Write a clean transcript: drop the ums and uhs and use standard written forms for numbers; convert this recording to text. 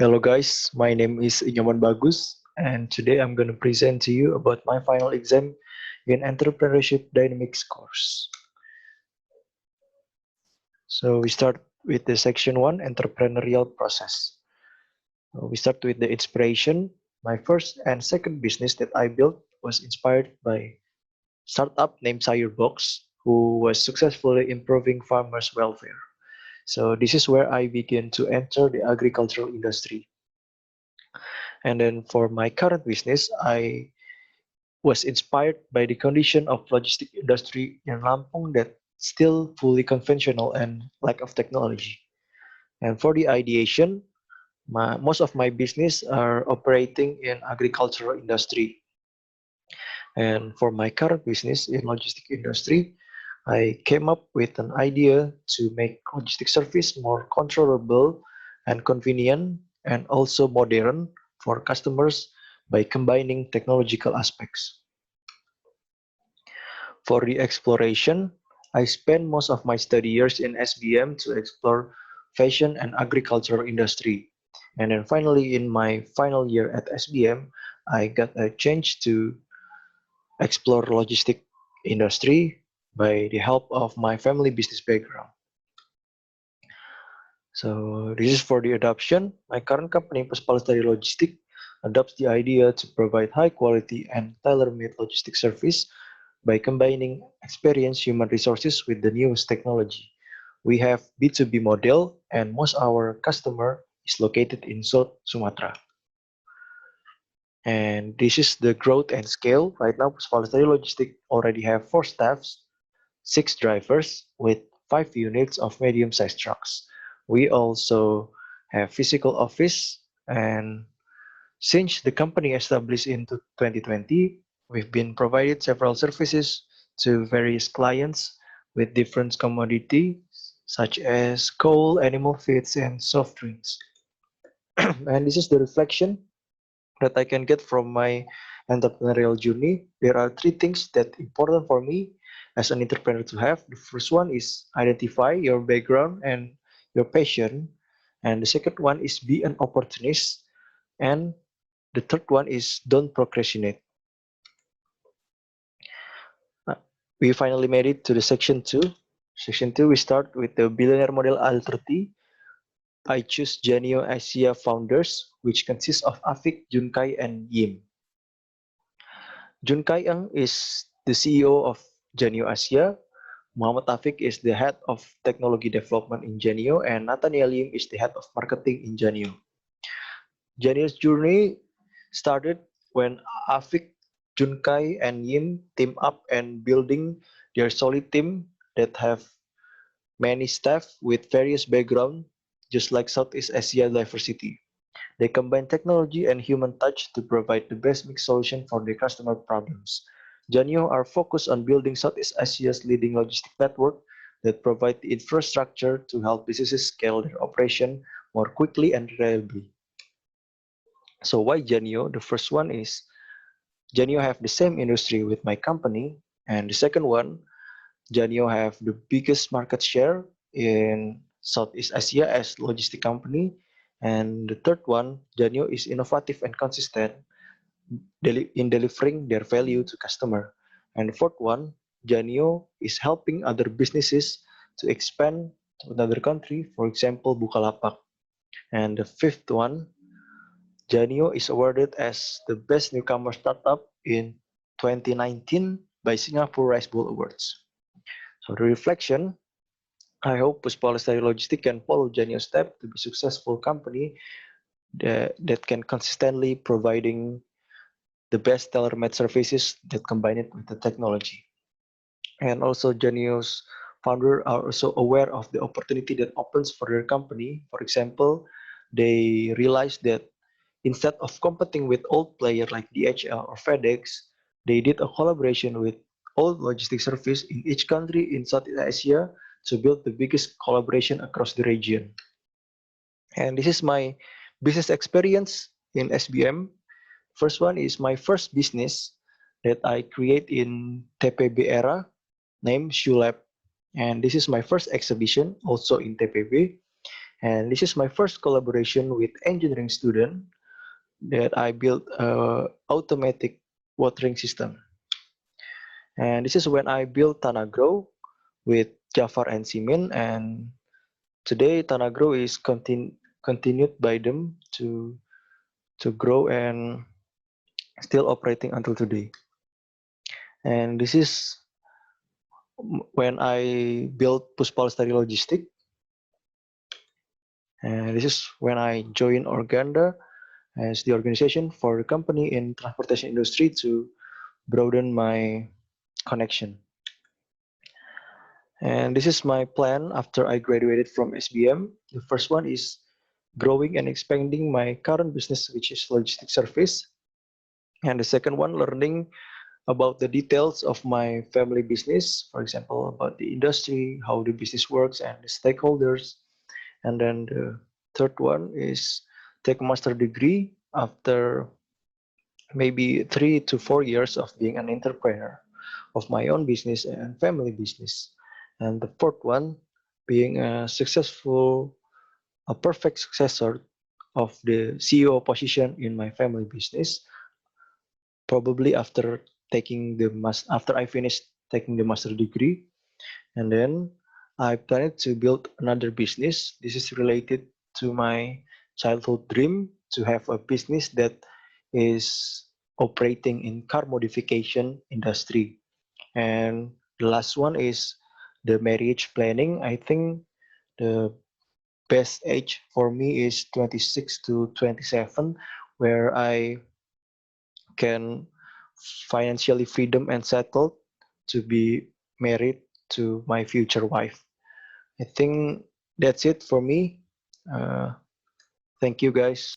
Hello guys, my name is Inyoman Bagus and today I'm going to present to you about my final exam in Entrepreneurship Dynamics course. So we start with the section 1, entrepreneurial process. We start with the inspiration. My first and second business that I built was inspired by startup named Sirebox, who was successfully improving farmers' welfare. So this is where I began to enter the agricultural industry. And then for my current business, I was inspired by the condition of logistic industry in Lampung that still fully conventional and lack of technology. And for the ideation, most of my business are operating in agricultural industry. And for my current business in logistic industry, I came up with an idea to make logistic service more controllable and convenient and also modern for customers by combining technological aspects. For the exploration, I spent most of my study years in SBM to explore fashion and agricultural industry. And then finally, in my final year at SBM, I got a chance to explore logistic industry by the help of my family business background. So this is for the adoption. My current company, Puspalestari Logistik, adopts the idea to provide high quality and tailor-made logistic service by combining experienced human resources with the newest technology. We have B2B model and most our customer is located in South Sumatra. And this is the growth and scale. Right now, Puspalestari Logistik already have 4 staffs, 6 drivers with 5 units of medium-sized trucks. We also have physical office, and since the company established in 2020, we've been provided several services to various clients with different commodities such as coal, animal feeds, and soft drinks. And this is the reflection that I can get from my entrepreneurial journey. There are 3 things that important for me as an entrepreneur to have. The first one is identify your background and your passion. And the second one is be an opportunist. And the third one is don't procrastinate. We finally made it to the section 2. Section 2, we start with the billionaire model Al30. I choose Genio Asia founders, which consists of Afik, Junkai, and Yim. Junkai Eng is the CEO of Genio Asia. Muhammad Afik is the head of technology development in Genio, and Nathaniel Yim is the head of marketing in Genio. Genio's journey started when Afik, Junkai, and Yim team up and building their solid team that have many staff with various backgrounds, just like Southeast Asia diversity. They combine technology and human touch to provide the best mixed solution for their customer problems. Janio are focused on building Southeast Asia's leading logistic network that provide the infrastructure to help businesses scale their operation more quickly and reliably. So why Janio? The first one is Janio have the same industry with my company, and the second one, Janio have the biggest market share in Southeast Asia as logistic company. And the third one, Janio is innovative and consistent in delivering their value to customer. And the fourth one, Janio is helping other businesses to expand to another country, for example, Bukalapak. And the fifth one, Janio is awarded as the best newcomer startup in 2019 by Singapore Rice Bowl Awards. So the reflection, I hope Puspalestari Logistik can follow Janio's step to be a successful company that can consistently providing the best tailor-made services that combine it with the technology. And also Janio's founder are also aware of the opportunity that opens for their company. For example, they realize that instead of competing with old players like DHL or FedEx, they did a collaboration with all logistics service in each country in Southeast Asia to build the biggest collaboration across the region. And this is my business experience in SBM. First one is my first business that I create in TPB era named Shoe Lab. And this is my first exhibition also in TPB. And this is my first collaboration with engineering student that I built a automatic watering system. And this is when I built Tanagrow with Jafar and Simin, and today Tanagrow is continued by them to grow and still operating until today. And this is when I built Puspal Stari Logistik. And this is when I joined Organda as the organization for the company in transportation industry to broaden my connection. And this is my plan after I graduated from SBM. The first one is growing and expanding my current business, which is logistics service. And the second one, learning about the details of my family business, for example, about the industry, how the business works, and the stakeholders. And then the third one is take a master degree after maybe 3 to 4 years of being an entrepreneur of my own business and family business. And the fourth one, being a perfect successor of the CEO position in my family business, probably after I finished taking the master degree. And then I planned to build another business. This is related to my childhood dream to have a business that is operating in car modification industry. And the last one is the marriage planning. I think the best age for me is 26 to 27, where I can financially freedom and settled to be married to my future wife. I think that's it for me. Uh, Thank you, guys.